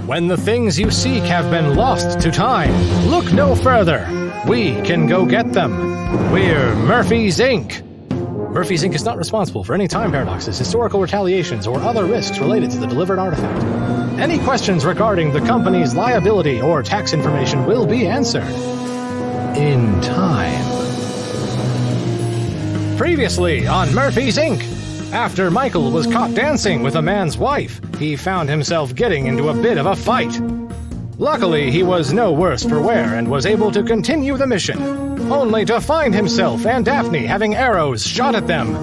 when the things you seek have been lost to time, look no further. We can go get them. We're Murphy's Inc. Murphy's Inc. is not responsible for any time paradoxes, historical retaliations, or other risks related to the delivered artifact. Any questions regarding the company's liability or tax information will be answered in time. Previously on Murphy's Inc. After Michael was caught dancing with a man's wife, he found himself getting into a bit of a fight. Luckily, he was no worse for wear and was able to continue the mission, only to find himself and Daphne having arrows shot at them.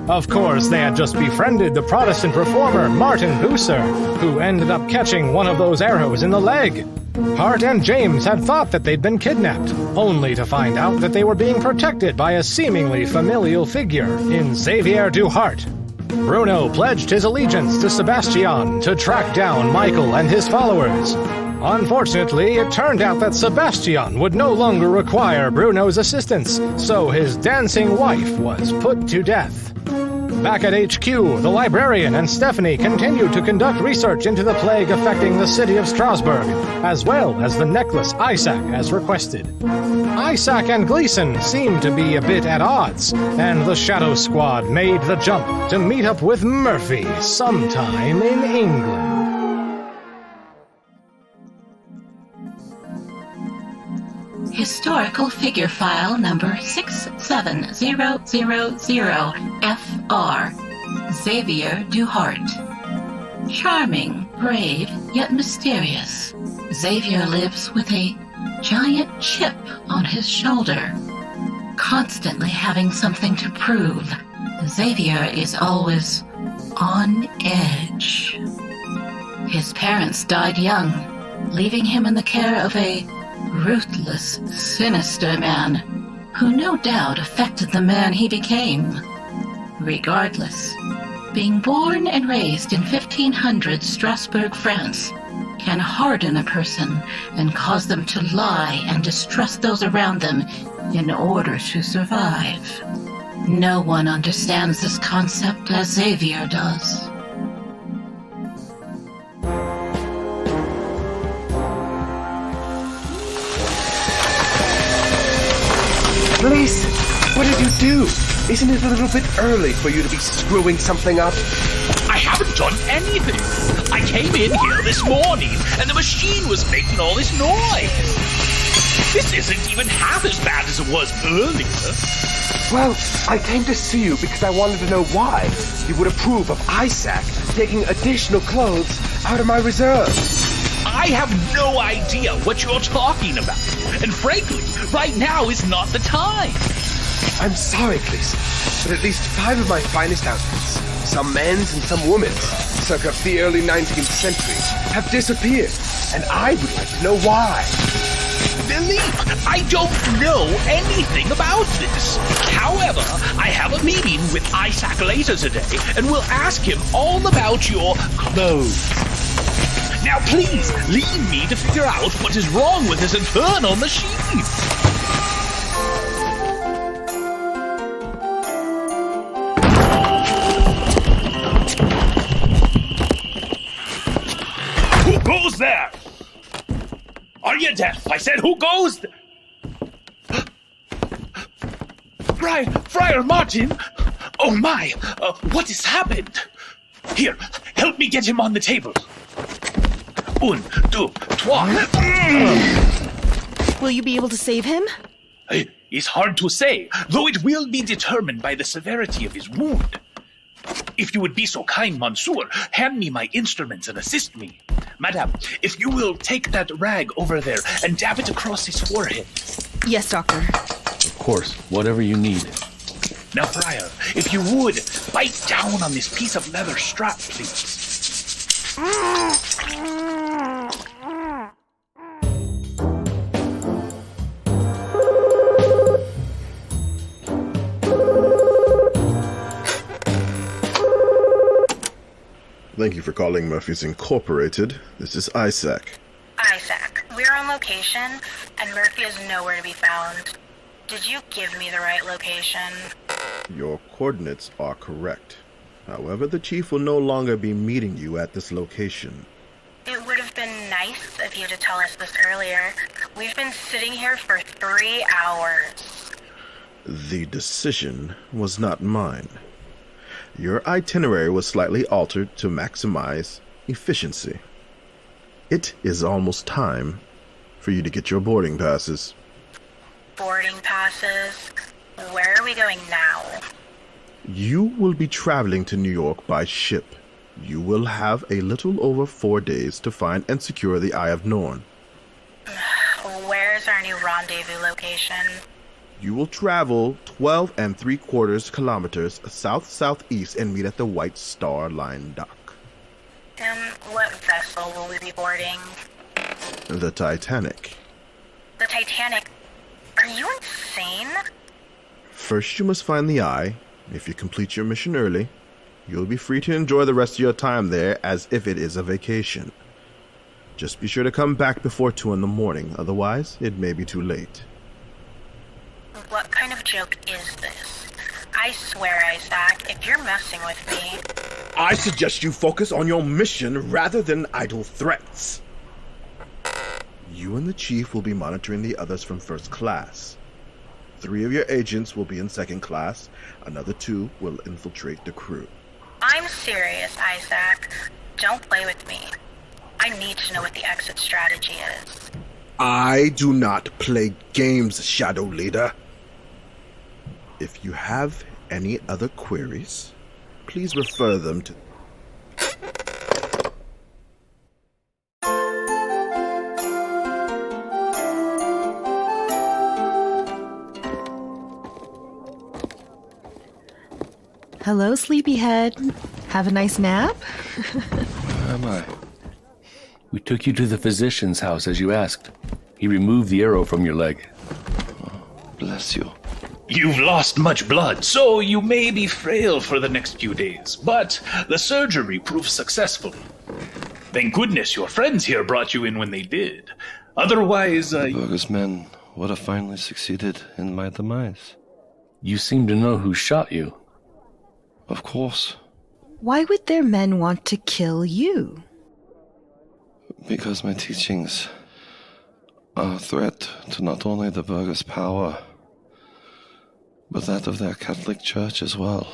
Of course, they had just befriended the Protestant reformer Martin Bucer, who ended up catching one of those arrows in the leg. Hart and James had thought that they'd been kidnapped, only to find out that they were being protected by a seemingly familial figure in Xavier du Hart. Bruno pledged his allegiance to Sebastian to track down Michael and his followers. Unfortunately, it turned out that Sebastian would no longer require Bruno's assistance, so his dancing wife was put to death. Back at HQ, the librarian and Stephanie continued to conduct research into the plague affecting the city of Strasbourg, as well as the necklace Isaac as requested. Isaac and Gleason seemed to be a bit at odds, and the Shadow Squad made the jump to meet up with Murphy sometime in England. Historical figure file number 67000FR, Xavier du Hart. Charming, brave, yet mysterious, Xavier lives with a giant chip on his shoulder. Constantly having something to prove, Xavier is always on edge. His parents died young, leaving him in the care of a ruthless, sinister man who no doubt affected the man he became. Regardless, being born and raised in 1500 Strasbourg, France, can harden a person and cause them to lie and distrust those around them in order to survive. No one understands this concept as Xavier does. Please, what did you do? Isn't it a little bit early for you to be screwing something up? I haven't done anything. I came in here this morning and the machine was making all this noise. This isn't even half as bad as it was earlier. Well, I came to see you because I wanted to know why you would approve of Isaac taking additional clothes out of my reserve. I have no idea what you're talking about. And frankly, right now is not the time. I'm sorry, Gleason, but at least 5 of my finest outfits, some men's and some women's, circa the early 19th century, have disappeared, and I would like to know why. Philippe, I don't know anything about this. However, I have a meeting with Isaac later today, and we'll ask him all about your clothes. Now please, leave me to figure out what is wrong with this infernal machine. Who goes there? Are you deaf? I said, who goes there? Friar Martin? Oh my, what has happened? Here, help me get him on the table. 1, 2, 3. Will you be able to save him? It's hard to say, though it will be determined by the severity of his wound. If you would be so kind, Monsieur, hand me my instruments and assist me. Madame, if you will take that rag over there and dab it across his forehead. Yes, Doctor. Of course, whatever you need. Now, Friar, if you would, bite down on this piece of leather strap, please. Thank you for calling Murphy's Incorporated. This is Isaac. Isaac, we're on location, and Murphy is nowhere to be found. Did you give me the right location? Your coordinates are correct. However, the chief will no longer be meeting you at this location. It would have been nice of you to tell us this earlier. We've been sitting here for 3 hours. The decision was not mine. Your itinerary was slightly altered to maximize efficiency. It is almost time for you to get your boarding passes. Boarding passes? Where are we going now? You will be traveling to New York by ship. You will have a little over 4 days to find and secure the Eye of Norn. Where's our new rendezvous location? You will travel 12 3/4 kilometers south-southeast and meet at the White Star Line dock. What vessel will we be boarding? The Titanic. The Titanic? Are you insane? First, you must find the Eye. If you complete your mission early, you'll be free to enjoy the rest of your time there as if it is a vacation. Just be sure to come back before 2 in the morning, otherwise it may be too late. What kind of joke is this? I swear, Isaac, if you're messing with me... I suggest you focus on your mission rather than idle threats. You and the Chief will be monitoring the others from first class. 3 of your agents will be in second class. Another 2 will infiltrate the crew. I'm serious, Isaac. Don't play with me. I need to know what the exit strategy is. I do not play games, Shadow Leader. If you have any other queries, please refer them to... Hello, sleepyhead. Have a nice nap? Where am I? We took you to the physician's house as you asked. He removed the arrow from your leg. Oh, bless you. You've lost much blood, so you may be frail for the next few days, but the surgery proved successful. Thank goodness your friends here brought you in when they did. Otherwise, Völur's men would have finally succeeded in my demise. You seem to know who shot you. Of course. Why would their men want to kill you? Because my teachings are a threat to not only the Völur's power, but that of their Catholic Church as well.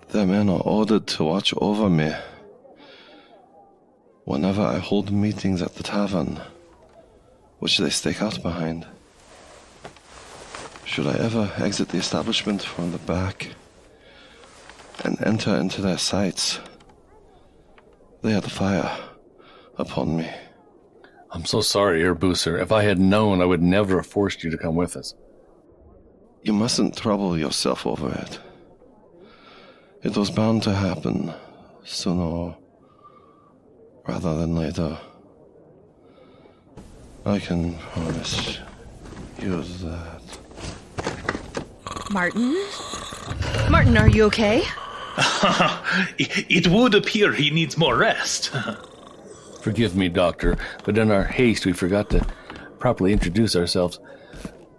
Their men are ordered to watch over me whenever I hold meetings at the tavern, which they stake out behind. Should I ever exit the establishment from the back and enter into their sights, they had fire upon me. I'm so sorry, Herr Bucer. If I had known, I would never have forced you to come with us. You mustn't trouble yourself over it. It was bound to happen sooner rather than later. I can promise you that. Martin? Martin, are you okay? It would appear he needs more rest. Forgive me, Doctor, but in our haste we forgot to properly introduce ourselves.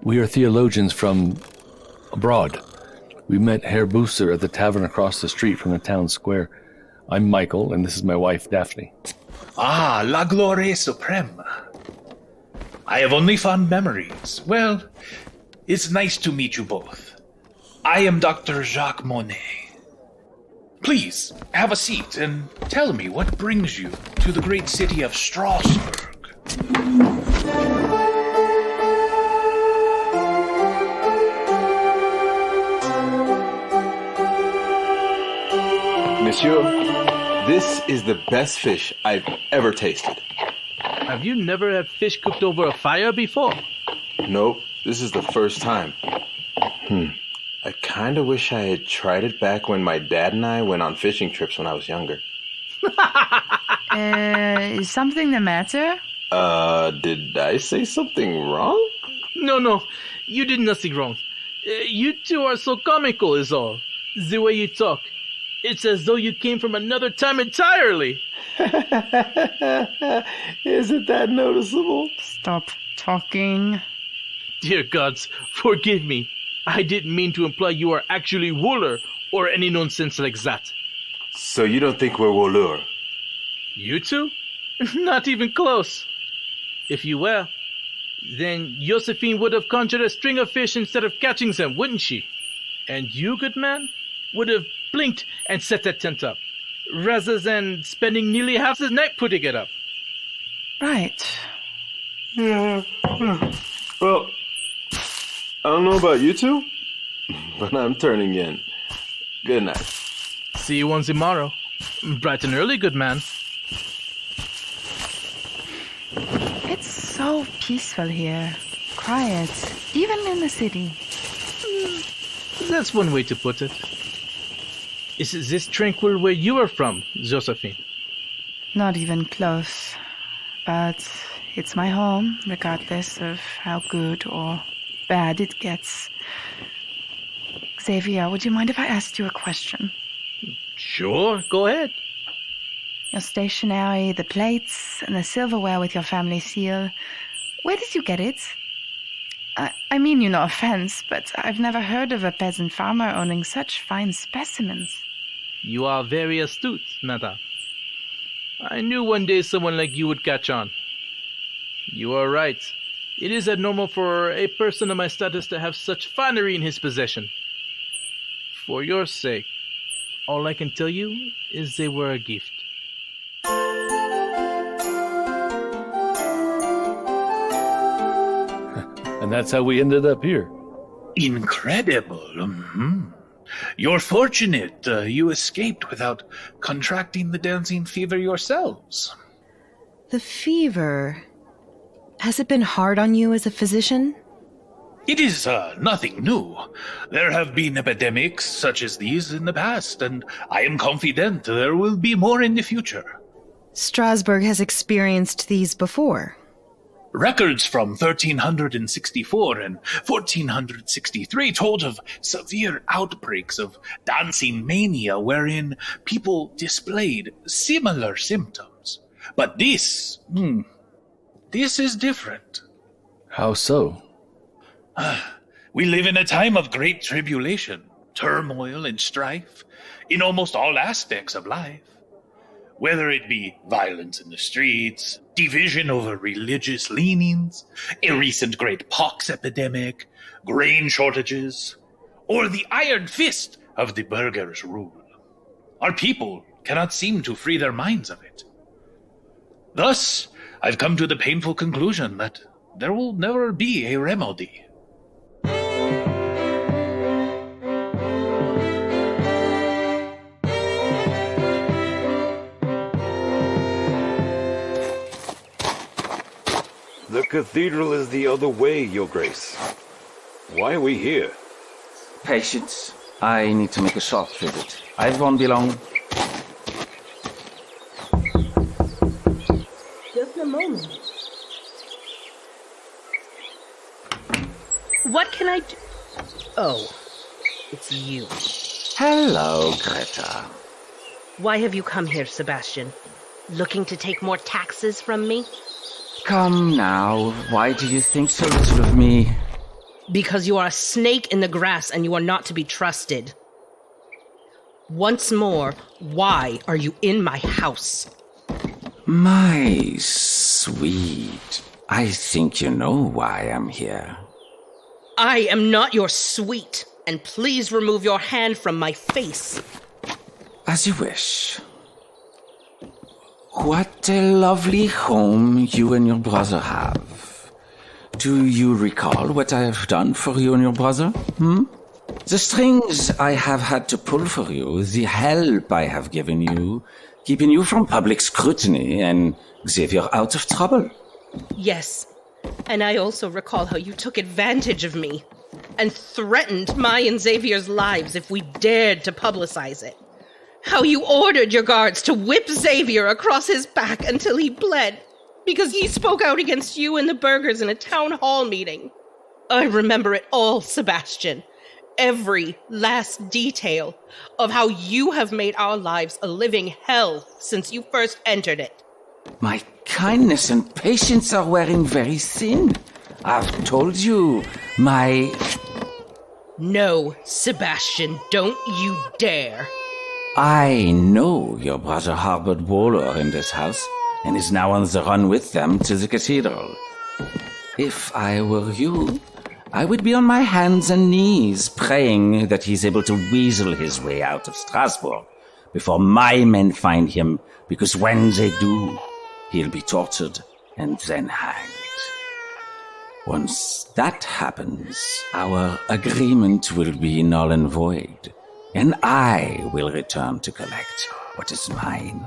We are theologians from abroad. We met Herr Bucer at the tavern across the street from the town square. I'm Michael, and this is my wife, Daphne. Ah, la gloria suprema. I have only fond memories. Well, it's nice to meet you both. I am Dr. Jacques Monet. Please, have a seat and tell me what brings you to the great city of Strasbourg. Monsieur, this is the best fish I've ever tasted. Have you never had fish cooked over a fire before? Nope, this is the first time. I kind of wish I had tried it back when my dad and I went on fishing trips when I was younger. Is something the matter? Did I say something wrong? No, you did nothing wrong. You two are so comical is all. The way you talk. It's as though you came from another time entirely. Isn't that noticeable? Stop talking. Dear gods, forgive me. I didn't mean to imply you are actually Völur or any nonsense like that. So you don't think we're Völur? You two? Not even close. If you were, then Josephine would have conjured a string of fish instead of catching them, wouldn't she? And you, good man, would have blinked and set that tent up, rather than spending nearly half the night putting it up. Right. Yeah. Well, I don't know about you two, but I'm turning in. Good night. See you on tomorrow. Bright and early, good man. It's so peaceful here. Quiet, even in the city. That's one way to put it. Is this tranquil where you are from, Josephine? Not even close. But it's my home, regardless of how good or bad it gets. Xavier, would you mind if I asked you a question? Sure, go ahead. Your stationery, the plates, and the silverware with your family seal. Where did you get it? I mean you no offense, but I've never heard of a peasant farmer owning such fine specimens. You are very astute, madame. I knew one day someone like you would catch on. You are right. It is abnormal for a person of my status to have such finery in his possession. For your sake, all I can tell you is they were a gift. And that's how we ended up here. Incredible. You're fortunate you escaped without contracting the dancing fever yourselves. The fever. Has it been hard on you as a physician? It is nothing new. There have been epidemics such as these in the past, and I am confident there will be more in the future. Strasbourg has experienced these before. Records from 1364 and 1463 told of severe outbreaks of dancing mania wherein people displayed similar symptoms. But this is different. How so? We live in a time of great tribulation, turmoil, and strife in almost all aspects of life. Whether it be violence in the streets, division over religious leanings, a recent great pox epidemic, grain shortages, or the iron fist of the burghers' rule. Our people cannot seem to free their minds of it. Thus, I've come to the painful conclusion that there will never be a remedy. The cathedral is the other way, Your Grace. Why are we here? Patience. I need to make a short visit. I won't be long. Just a moment. What can I do? Oh, it's you. Hello, Greta. Why have you come here, Sebastian? Looking to take more taxes from me? Come now, why do you think so little of me? Because you are a snake in the grass and you are not to be trusted. Once more, why are you in my house? My sweet, I think you know why I'm here. I am not your sweet, and please remove your hand from my face. As you wish. What a lovely home you and your brother have. Do you recall what I have done for you and your brother? The strings I have had to pull for you, the help I have given you, keeping you from public scrutiny and Xavier out of trouble. Yes, and I also recall how you took advantage of me and threatened my and Xavier's lives if we dared to publicize it. How you ordered your guards to whip Xavier across his back until he bled because he spoke out against you and the burghers in a town hall meeting. I remember it all, Sebastian. Every last detail of how you have made our lives a living hell since you first entered it. My kindness and patience are wearing very thin. I've told you, No, Sebastian, don't you dare. I know your brother harbored Völur in this house. and is now on the run with them to the cathedral. If I were you, I would be on my hands and knees praying that he's able to weasel his way out of Strasbourg before my men find him, because when they do, he'll be tortured and then hanged. Once that happens, our agreement will be null and void, and I will return to collect what is mine.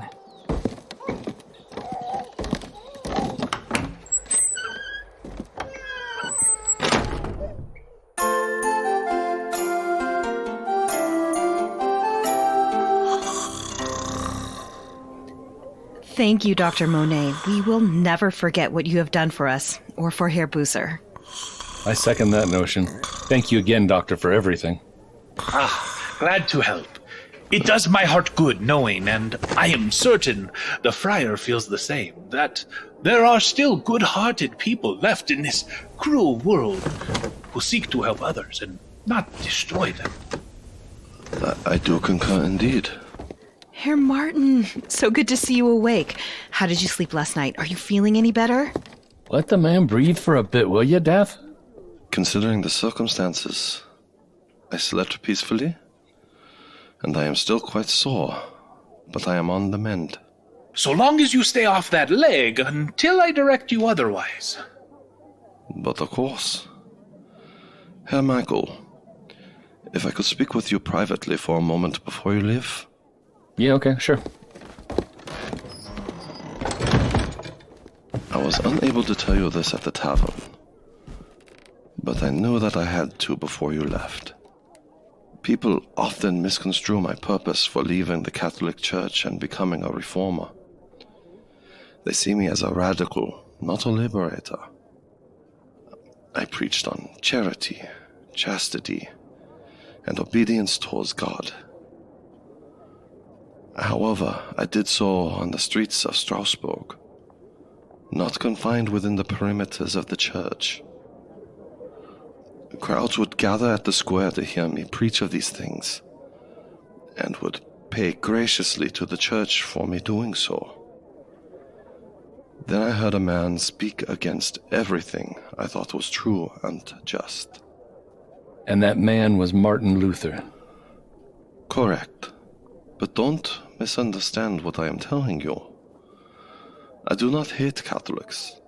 Thank you, Dr. Monet. We will never forget what you have done for us, or for Herr Bucer. I second that notion. Thank you again, Doctor, for everything. Glad to help. It does my heart good knowing, and I am certain the friar feels the same, that there are still good-hearted people left in this cruel world who seek to help others and not destroy them. I do concur indeed. Herr Martin, so good to see you awake. How did you sleep last night? Are you feeling any better? Let the man breathe for a bit, will you, Death? Considering the circumstances, I slept peacefully, and I am still quite sore, but I am on the mend. So long as you stay off that leg until I direct you otherwise. But of course. Herr Michael, if I could speak with you privately for a moment before you leave? Yeah, okay, sure. I was unable to tell you this at the tavern, but I knew that I had to before you left. People often misconstrue my purpose for leaving the Catholic Church and becoming a reformer. They see me as a radical, not a liberator. I preached on charity, chastity, and obedience towards God. However, I did so on the streets of Strasbourg, not confined within the perimeters of the church. Crowds would gather at the square to hear me preach of these things, and would pay graciously to the church for me doing so. Then I heard a man speak against everything I thought was true and just. And that man was Martin Luther? Correct. But don't misunderstand what I am telling you. I do not hate Catholics.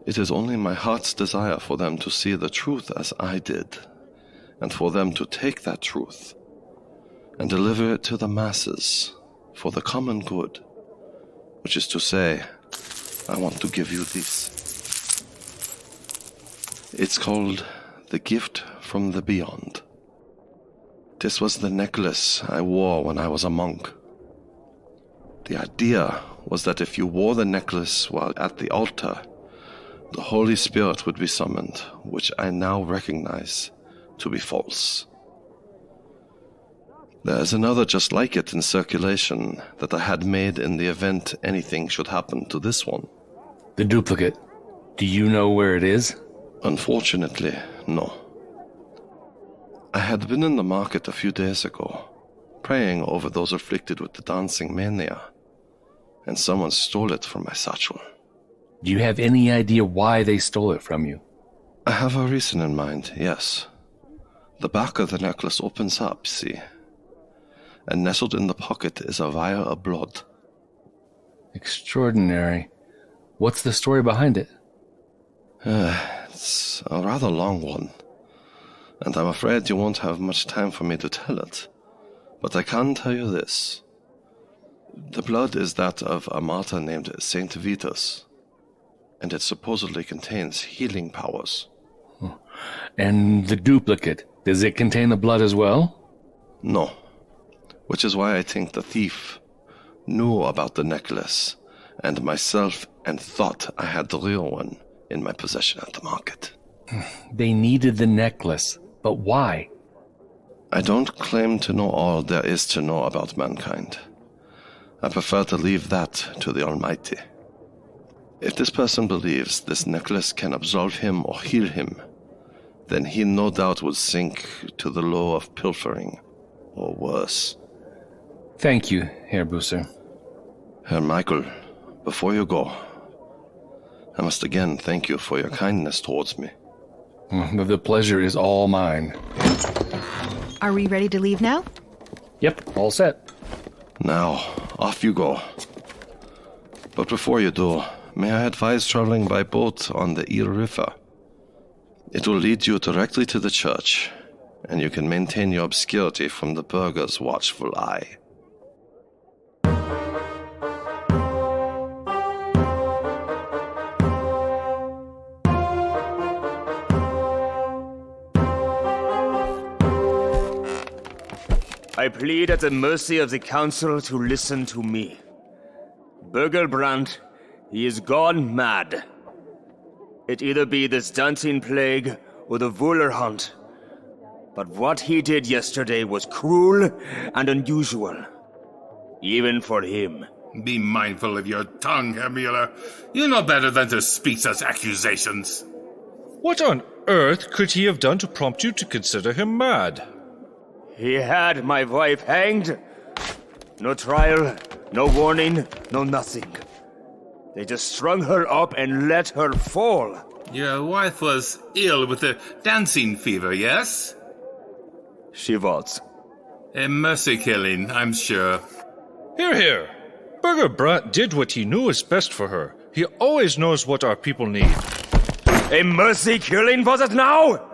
It is only my heart's desire for them to see the truth as I did, and for them to take that truth and deliver it to the masses for the common good, which is to say, I want to give you this. It's called the gift from the beyond. This was the necklace I wore when I was a monk. The idea was that if you wore the necklace while at the altar, the Holy Spirit would be summoned, which I now recognize to be false. There is another just like it in circulation that I had made in the event anything should happen to this one. The duplicate. Do you know where it is? Unfortunately, no. I had been in the market a few days ago, praying over those afflicted with the dancing mania, and someone stole it from my satchel. Do you have any idea why they stole it from you? I have a reason in mind, yes. The back of the necklace opens up, see? And nestled in the pocket is a vial of blood. Extraordinary. What's the story behind it? It's a rather long one, and I'm afraid you won't have much time for me to tell it. But I can tell you this. The blood is that of a martyr named Saint Vitus, and it supposedly contains healing powers. And the duplicate, does it contain the blood as well? No, which is why I think the thief knew about the necklace and myself and thought I had the real one in my possession at the market. They needed the necklace, but why? I don't claim to know all there is to know about mankind. I prefer to leave that to the Almighty. If this person believes this necklace can absolve him or heal him, then he no doubt would sink to the low of pilfering, or worse. Thank you, Herr Bucer. Herr Michael, before you go, I must again thank you for your kindness towards me. The pleasure is all mine. Are we ready to leave now? Yep, all set. Now, off you go. But before you do, may I advise traveling by boat on the Ir River? It will lead you directly to the church, and you can maintain your obscurity from the burgher's watchful eye. I plead at the mercy of the council to listen to me. Burgelbrand, he is gone mad. It either be this dancing plague or the Völur hunt. But what he did yesterday was cruel and unusual. Even for him. Be mindful of your tongue, Herr Müller. You know better than to speak such accusations. What on earth could he have done to prompt you to consider him mad? He had my wife hanged. No trial, no warning, no nothing. They just strung her up and let her fall. Your wife was ill with a dancing fever, yes? She was. A mercy killing, I'm sure. Hear, hear. Burgelbrand did what he knew was best for her. He always knows what our people need. A mercy killing, was it now?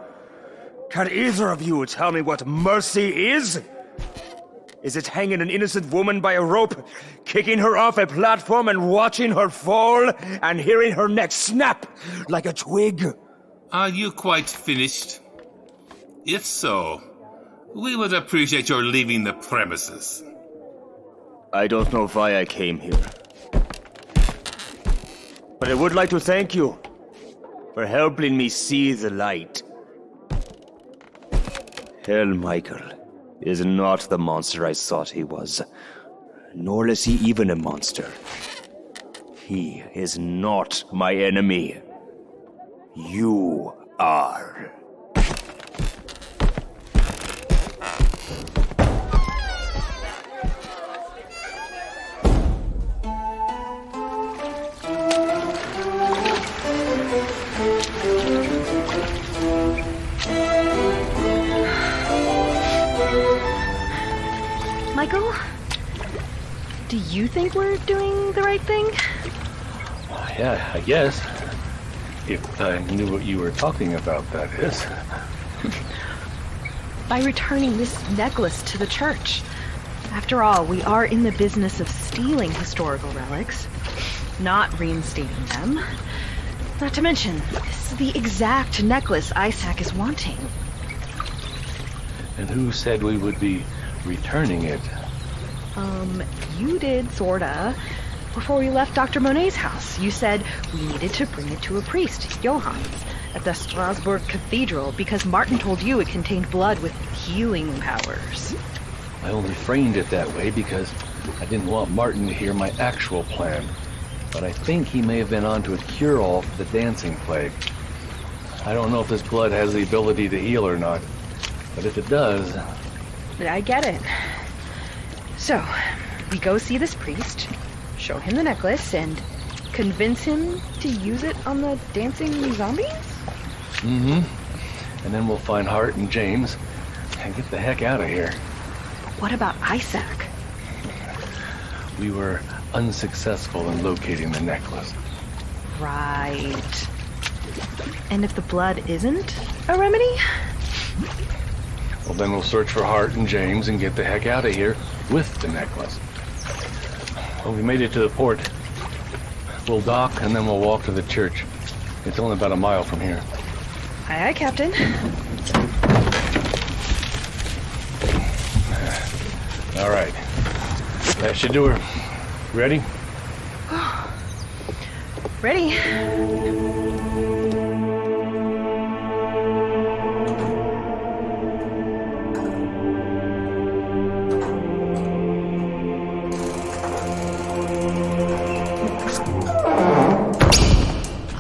Can either of you tell me what mercy is? Is it hanging an innocent woman by a rope, kicking her off a platform and watching her fall, and hearing her neck snap like a twig? Are you quite finished? If so, we would appreciate your leaving the premises. I don't know why I came here. But I would like to thank you for helping me see the light. Herr Michael is not the monster I thought he was. Nor is he even a monster. He is not my enemy. You are. Michael? Do you think we're doing the right thing? Yeah, I guess. If I knew what you were talking about, that is. By returning this necklace to the church. After all, we are in the business of stealing historical relics, not reinstating them. Not to mention, this is the exact necklace Isaac is wanting. And who said we would be returning it? You did, sorta. Before we left Dr. Monet's house, you said we needed to bring it to a priest, Johann, at the Strasbourg Cathedral, because Martin told you it contained blood with healing powers. I only framed it that way because I didn't want Martin to hear my actual plan. But I think he may have been onto a cure-all for the dancing plague. I don't know if this blood has the ability to heal or not, but if it does... I get it. So, we go see this priest, show him the necklace, and convince him to use it on the dancing zombies? Mm-hmm. And then we'll find Hart and James and get the heck out of here. What about Isaac? We were unsuccessful in locating the necklace. Right. And if the blood isn't a remedy? Well, then we'll search for Hart and James and get the heck out of here with the necklace. Well, we made it to the port. We'll dock and then we'll walk to the church. It's only about a mile from here. Aye, aye, Captain. All right. That should do her. Ready? Ready.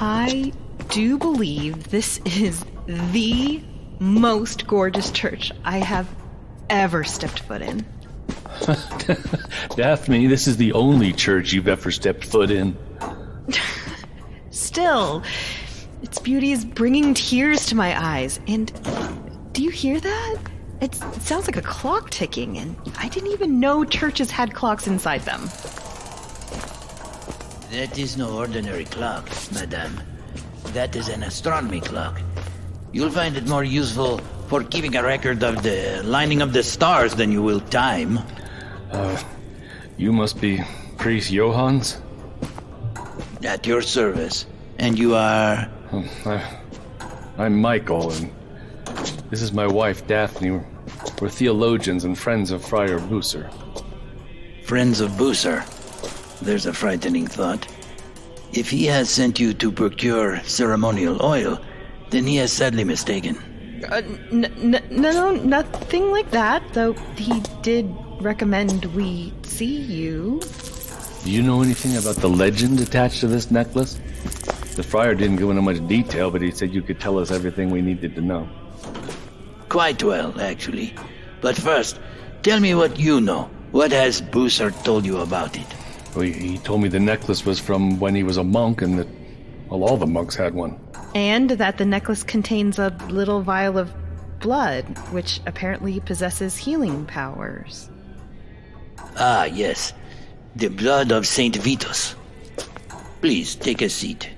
I do believe this is the most gorgeous church I have ever stepped foot in. Daphne, this is the only church you've ever stepped foot in. Still, its beauty is bringing tears to my eyes. And do you hear that? It sounds like a clock ticking, and I didn't even know churches had clocks inside them. That is no ordinary clock, madame. That is an astronomy clock. You'll find it more useful for keeping a record of the lining of the stars than you will time. You must be Priest Johans? At your service. And you are? I'm Michael, and this is my wife, Daphne. We're theologians and friends of Friar Bucer. Friends of Bucer? There's a frightening thought. If he has sent you to procure ceremonial oil, then he has sadly mistaken. No, nothing like that, though he did recommend we see you. Do you know anything about the legend attached to this necklace? The friar didn't go into much detail, but he said you could tell us everything we needed to know. Quite well, actually. But first, tell me what you know. What has Bucer told you about it? Well, he told me the necklace was from when he was a monk and that, well, all the monks had one. And that the necklace contains a little vial of blood, which apparently possesses healing powers. Ah, yes. The blood of Saint Vitus. Please, take a seat.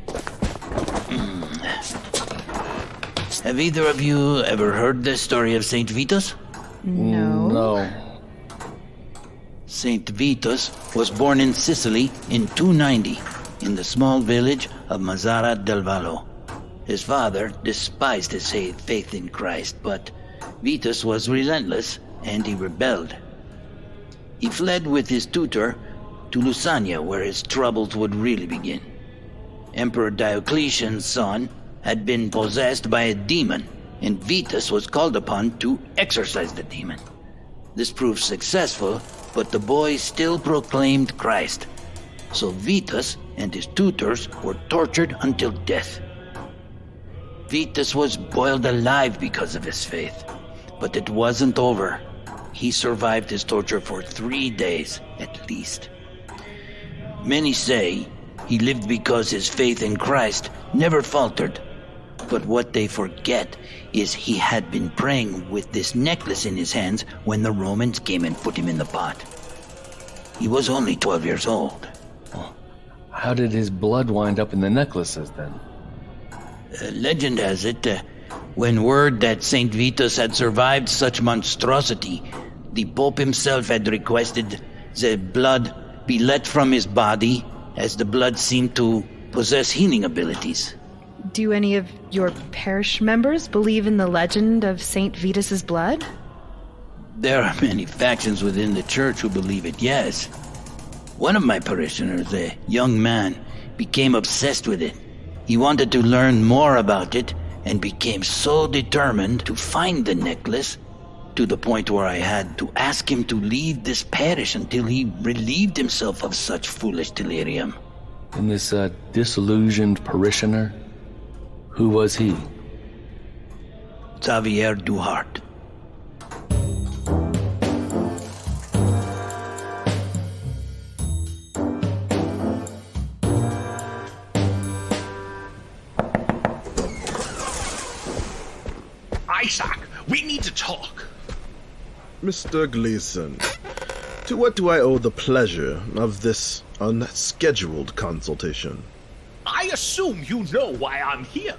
Have either of you ever heard the story of Saint Vitus? No. Saint Vitus was born in Sicily in 290, in the small village of Mazzara del Vallo. His father despised his faith in Christ, but Vitus was relentless and he rebelled. He fled with his tutor to Lusania, where his troubles would really begin. Emperor Diocletian's son had been possessed by a demon, and Vitus was called upon to exorcise the demon. This proved successful, but the boy still proclaimed Christ. So Vitus and his tutors were tortured until death. Vitus was boiled alive because of his faith, but it wasn't over. He survived his torture for 3 days, at least. Many say he lived because his faith in Christ never faltered. But what they forget is he had been praying with this necklace in his hands when the Romans came and put him in the pot. He was only 12 years old. How did his blood wind up in the necklaces, then? Legend has it, when word that St. Vitus had survived such monstrosity, the Pope himself had requested the blood be let from his body, as the blood seemed to possess healing abilities. Do any of your parish members believe in the legend of St. Vitus's blood? There are many factions within the church who believe it, yes. One of my parishioners, a young man, became obsessed with it. He wanted to learn more about it and became so determined to find the necklace to the point where I had to ask him to leave this parish until he relieved himself of such foolish delirium. And this disillusioned parishioner, who was he? Xavier du Hart. Isaac, we need to talk. Mr. Gleason, to what do I owe the pleasure of this unscheduled consultation? I assume you know why I'm here.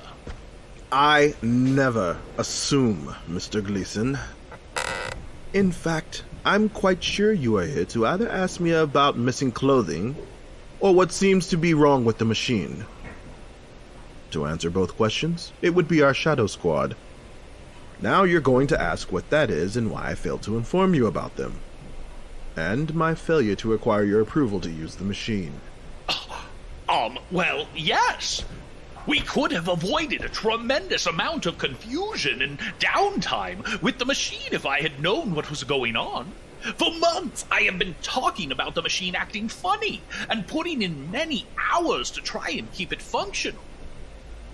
I never assume, Mr. Gleason. In fact, I'm quite sure you are here to either ask me about missing clothing or what seems to be wrong with the machine. To answer both questions, it would be our shadow squad. Now you're going to ask what that is and why I failed to inform you about them. And my failure to acquire your approval to use the machine. Well, yes. We could have avoided a tremendous amount of confusion and downtime with the machine if I had known what was going on. For months, I have been talking about the machine acting funny and putting in many hours to try and keep it functional.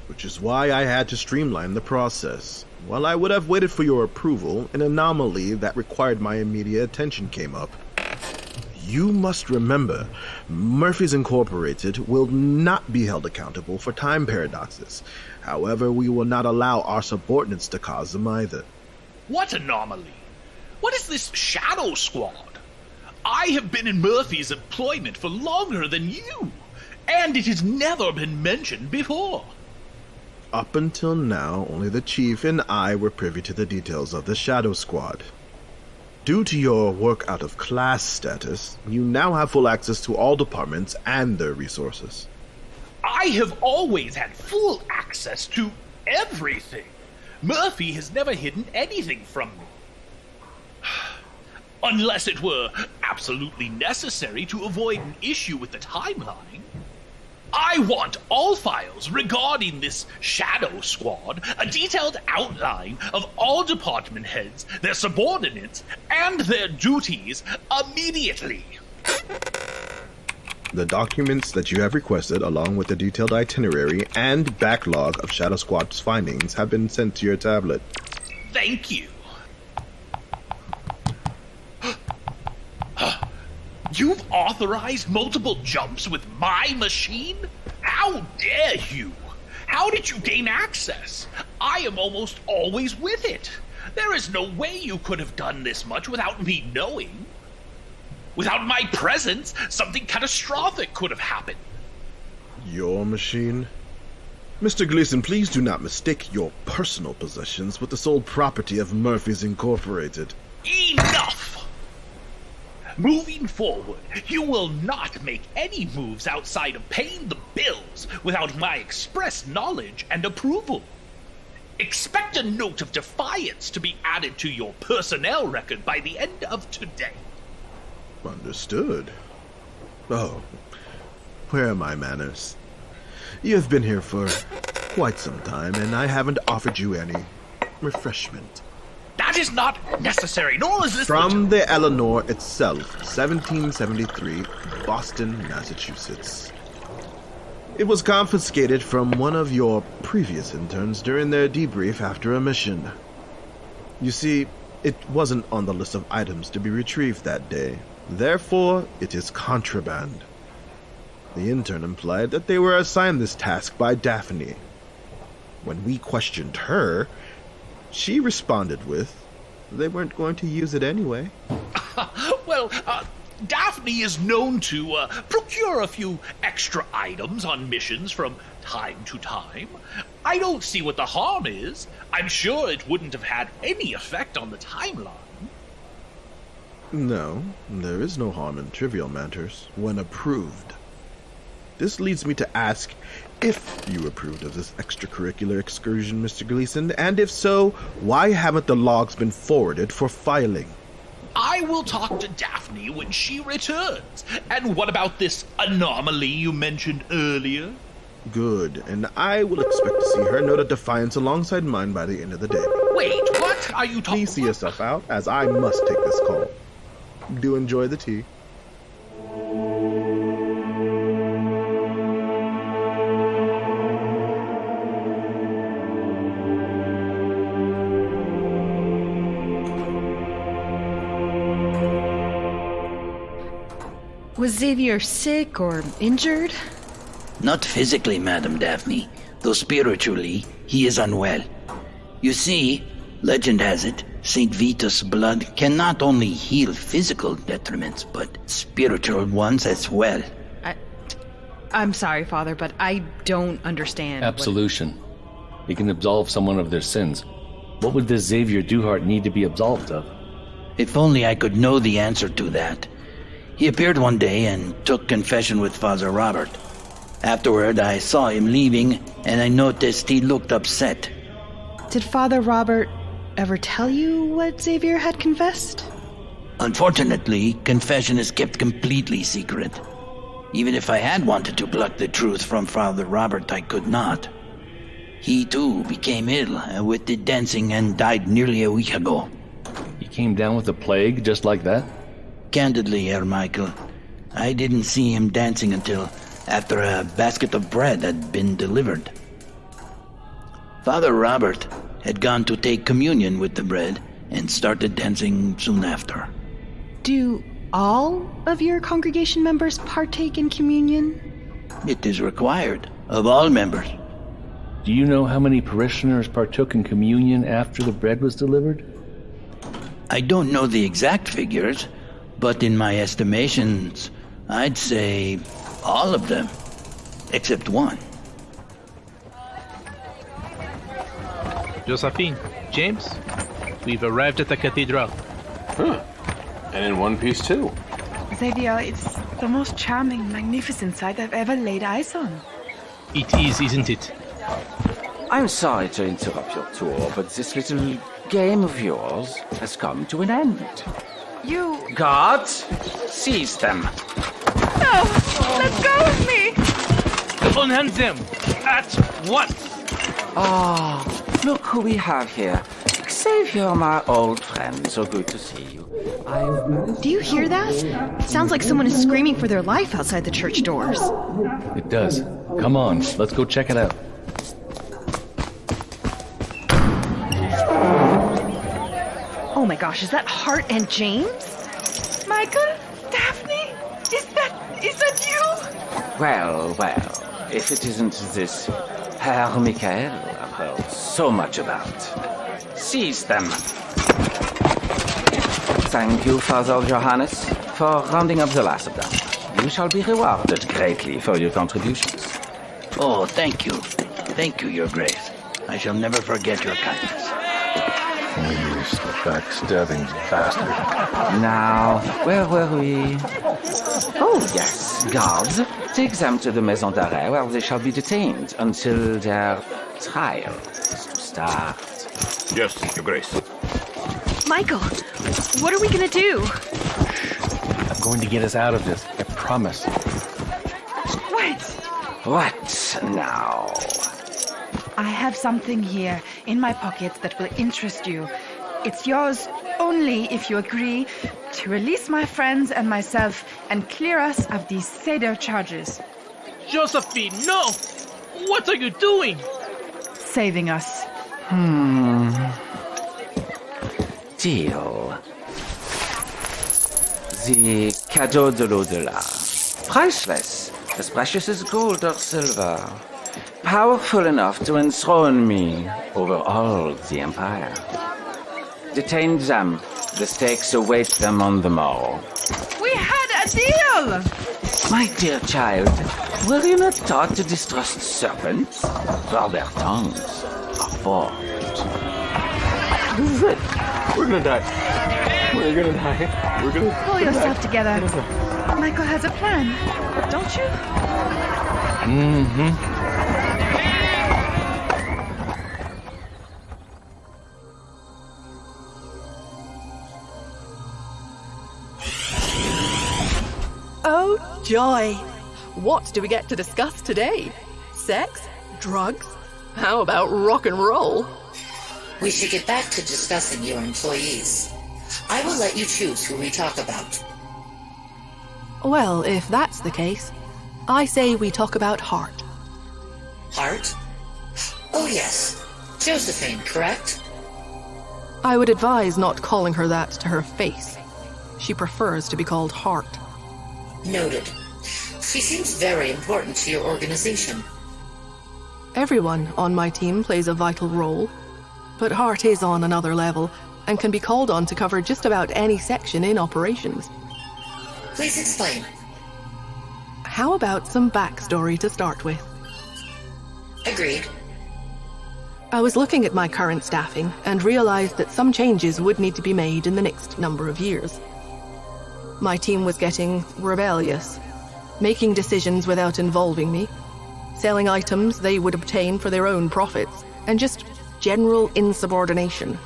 Which is why I had to streamline the process. While I would have waited for your approval, an anomaly that required my immediate attention came up. You must remember, Murphy's Incorporated will not be held accountable for time paradoxes. However, we will not allow our subordinates to cause them either. What anomaly? What is this Shadow Squad? I have been in Murphy's employment for longer than you, and it has never been mentioned before. Up until now, only the Chief and I were privy to the details of the Shadow Squad. Due to your work-out-of-class status, you now have full access to all departments and their resources. I have always had full access to everything. Murphy has never hidden anything from me. Unless it were absolutely necessary to avoid an issue with the timeline. I want all files regarding this Shadow Squad, a detailed outline of all department heads, their subordinates, and their duties immediately. The documents that you have requested, along with the detailed itinerary and backlog of Shadow Squad's findings, have been sent to your tablet. Thank you. You've authorized multiple jumps with my machine? How dare you? How did you gain access? I am almost always with it. There is no way you could have done this much without me knowing. Without my presence, something catastrophic could have happened. Your machine? Mr. Gleason, please do not mistake your personal possessions with the sole property of Murphy's Incorporated. Enough! Moving forward, you will not make any moves outside of paying the bills without my express knowledge and approval. Expect a note of defiance to be added to your personnel record by the end of today. Understood. Oh, where are my manners? You have been here for quite some time, and I haven't offered you any refreshment. That is not necessary, nor is this... From the Eleanor itself, 1773, Boston, Massachusetts. It was confiscated from one of your previous interns during their debrief after a mission. You see, it wasn't on the list of items to be retrieved that day. Therefore, it is contraband. The intern implied that they were assigned this task by Daphne. When we questioned her, she responded with, they weren't going to use it anyway. Well, Daphne is known to procure a few extra items on missions from time to time. I don't see what the harm is. I'm sure it wouldn't have had any effect on the timeline. No, there is no harm in trivial matters when approved. This leads me to ask if you approved of this extracurricular excursion, Mr. Gleason, and if so, why haven't the logs been forwarded for filing? I will talk to Daphne when she returns. And what about this anomaly you mentioned earlier? Good, and I will expect to see her note of defiance alongside mine by the end of the day. Wait, what are you talking about? Please see yourself out, as I must take this call. Do enjoy the tea. Was Xavier sick or injured? Not physically, Madam Daphne, though spiritually he is unwell. You see, legend has it, St. Vitus' blood can not only heal physical detriments, but spiritual ones as well. I'm sorry, Father, but I don't understand. Absolution. He can absolve someone of their sins. What would this Xavier Duhart need to be absolved of? If only I could know the answer to that. He appeared one day and took confession with Father Robert. Afterward, I saw him leaving, and I noticed he looked upset. Did Father Robert ever tell you what Xavier had confessed? Unfortunately, confession is kept completely secret. Even if I had wanted to pluck the truth from Father Robert, I could not. He, too, became ill with the dancing and died nearly a week ago. He came down with the plague just like that? Candidly, Herr Michael, I didn't see him dancing until after a basket of bread had been delivered. Father Robert had gone to take communion with the bread and started dancing soon after. Do all of your congregation members partake in communion? It is required of all members. Do you know how many parishioners partook in communion after the bread was delivered? I don't know the exact figures, but in my estimations, I'd say all of them, except one. Josephine, James, we've arrived at the cathedral. Huh. And in one piece, too. Xavier, it's the most charming, magnificent sight I've ever laid eyes on. It is, isn't it? I'm sorry to interrupt your tour, but this little game of yours has come to an end. You... Guards, seize them. No! Let go of me! Unhand them! At once! Oh, look who we have here. Xavier, my old friend. So good to see you. Do you hear that? Sounds like someone is screaming for their life outside the church doors. It does. Come on, let's go check it out. Oh my gosh, is that Hart and James? Michael? Daphne? Is that you? Well, if it isn't this Herr Michael I've heard so much about. Seize them. Thank you, Father Johannes, for rounding up the last of them. You shall be rewarded greatly for your contributions. Oh, thank you. Thank you, Your Grace. I shall never forget your kindness. You backstabbing bastard. Now, where were we? Oh, yes, guards. Take them to the Maison d'Arrêt where they shall be detained until their trial is to start. Yes, Your Grace. Michael, what are we gonna do? I'm going to get us out of this, I promise. Wait! What now? I have something here in my pockets that will interest you. It's yours only if you agree to release my friends and myself and clear us of these Seder charges. Josephine, no! What are you doing? Saving us. Deal. The cadeau de l'au-delà. Priceless, as precious as gold or silver. Powerful enough to enthrone me over all the empire. Detain them. The stakes await them on the morrow. We had a deal! My dear child, were you not taught to distrust serpents? For their tongues are forked. This is it. We're gonna die. We're gonna die. We're gonna Pull yourself together. Michael has a plan, don't you? Mm-hmm. Oh, joy! What do we get to discuss today? Sex? Drugs? How about rock and roll? We should get back to discussing your employees. I will let you choose who we talk about. Well, if that's the case, I say we talk about Hart. Hart? Oh yes, Josephine, correct? I would advise not calling her that to her face. She prefers to be called Hart. Noted. She seems very important to your organization. Everyone on my team plays a vital role, but Hart is on another level and can be called on to cover just about any section in operations. Please explain. How about some backstory to start with? Agreed. I was looking at my current staffing and realized that some changes would need to be made in the next number of years. My team was getting rebellious, making decisions without involving me, selling items they would obtain for their own profits, and just general insubordination.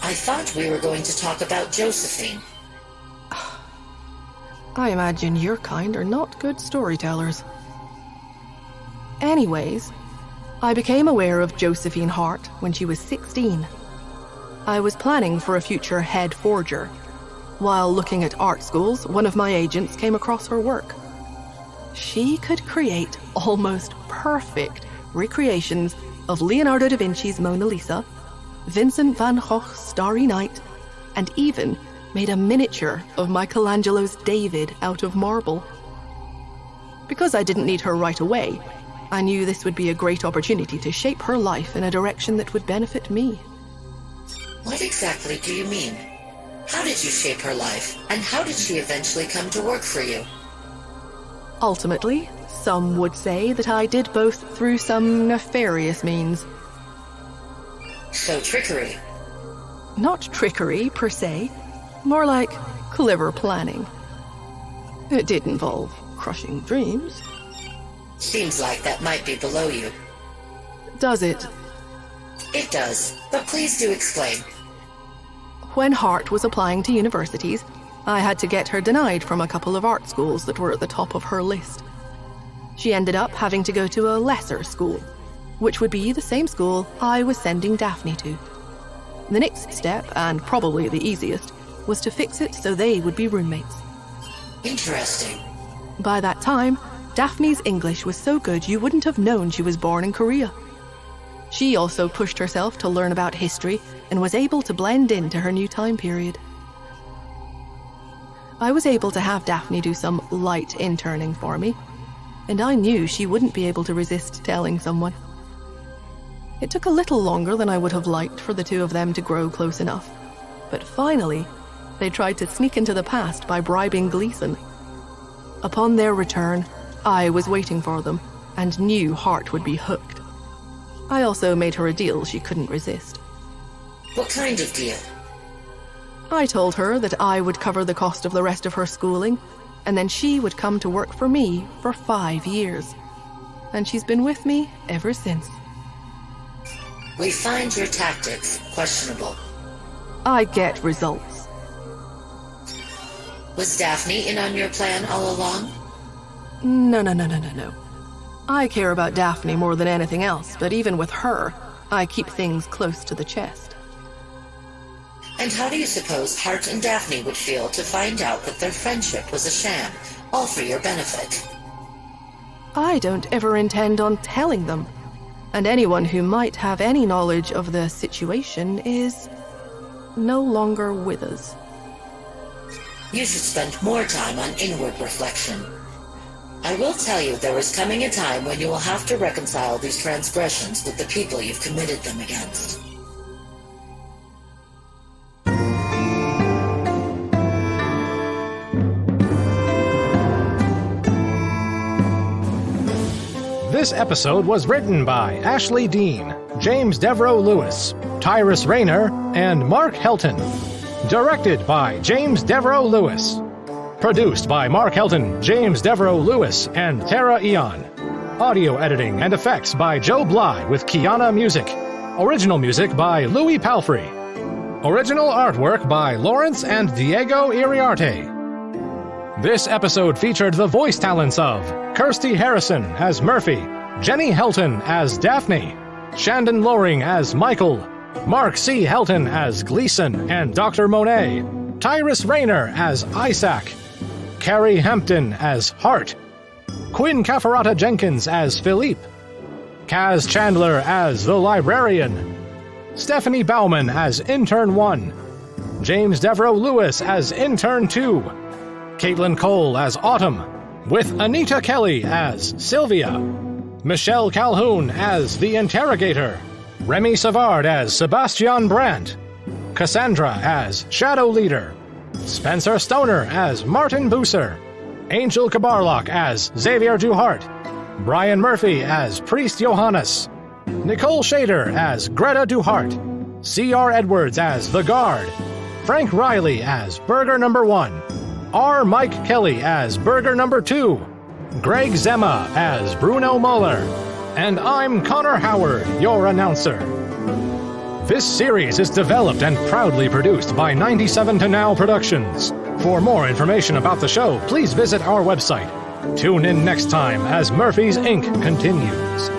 I thought we were going to talk about Josephine. I imagine your kind are not good storytellers. Anyways, I became aware of Josephine Hart when she was 16. I was planning for a future head forger. While looking at art schools, one of my agents came across her work. She could create almost perfect recreations of Leonardo da Vinci's Mona Lisa, Vincent van Gogh's Starry Night, and even made a miniature of Michelangelo's David out of marble. Because I didn't need her right away, I knew this would be a great opportunity to shape her life in a direction that would benefit me. What exactly do you mean? How did you shape her life, and how did she eventually come to work for you? Ultimately, some would say that I did both through some nefarious means. So trickery. Not trickery, per se. More like clever planning. It did involve crushing dreams. Seems like that might be below you. Does it? It does, but please do explain. When Hart was applying to universities, I had to get her denied from a couple of art schools that were at the top of her list. She ended up having to go to a lesser school, which would be the same school I was sending Daphne to. The next step, and probably the easiest, was to fix it so they would be roommates. Interesting. By that time, Daphne's English was so good you wouldn't have known she was born in Korea. She also pushed herself to learn about history and was able to blend into her new time period. I was able to have Daphne do some light interning for me, and I knew she wouldn't be able to resist telling someone. It took a little longer than I would have liked for the two of them to grow close enough, but finally, they tried to sneak into the past by bribing Gleason. Upon their return, I was waiting for them, and knew Hart would be hooked. I also made her a deal she couldn't resist. What kind of deal? I told her that I would cover the cost of the rest of her schooling, and then she would come to work for me for 5 years. And she's been with me ever since. We find your tactics questionable. I get results. Was Daphne in on your plan all along? No. I care about Daphne more than anything else, but even with her, I keep things close to the chest. And how do you suppose Hart and Daphne would feel to find out that their friendship was a sham, all for your benefit? I don't ever intend on telling them, and anyone who might have any knowledge of the situation is no longer with us. You should spend more time on inward reflection. I will tell you there is coming a time when you will have to reconcile these transgressions with the people you've committed them against. This episode was written by Ashley Dean, James Devereaux Lewis, Tyrus Rayner, and Mark Helton. Directed by James Devereaux Lewis. Produced by Mark Helton, James Devereaux Lewis, and Tara Eon. Audio editing and effects by Joe Bly with Kiana Music. Original music by Louis Palfrey. Original artwork by Lawrence and Diego Iriarte. This episode featured the voice talents of Kirsty Harrison as Murphy, Jenny Helton as Daphne, Shandon Loring as Michael, Mark C. Helton as Gleason and Dr. Monet, Tyrus Rayner as Isaac, Carrie Hampton as Hart, Quinn Cafferata Jenkins as Philippe, Kaz Chandler as the Librarian, Stephanie Bauman as Intern 1, James Devereaux Lewis as Intern 2, Caitlin Cole as Autumn, with Anita Kelly as Sylvia, Michelle Calhoun as the Interrogator, Remy Savard as Sebastian Brandt, Cassandra as Shadow Leader, Spencer Stoner as Martin Bucer, Angel Kabarlock as Xavier Duhart, Brian Murphy as Priest Johannes, Nicole Shader as Greta Duhart, C.R. Edwards as The Guard, Frank Riley as Burger Number 1, R. Mike Kelly as Burger Number 2, Greg Zema as Bruno Muller, and I'm Connor Howard, your announcer. This series is developed and proudly produced by 97 to Now Productions. For more information about the show, please visit our website. Tune in next time as Murphy's Inc. continues.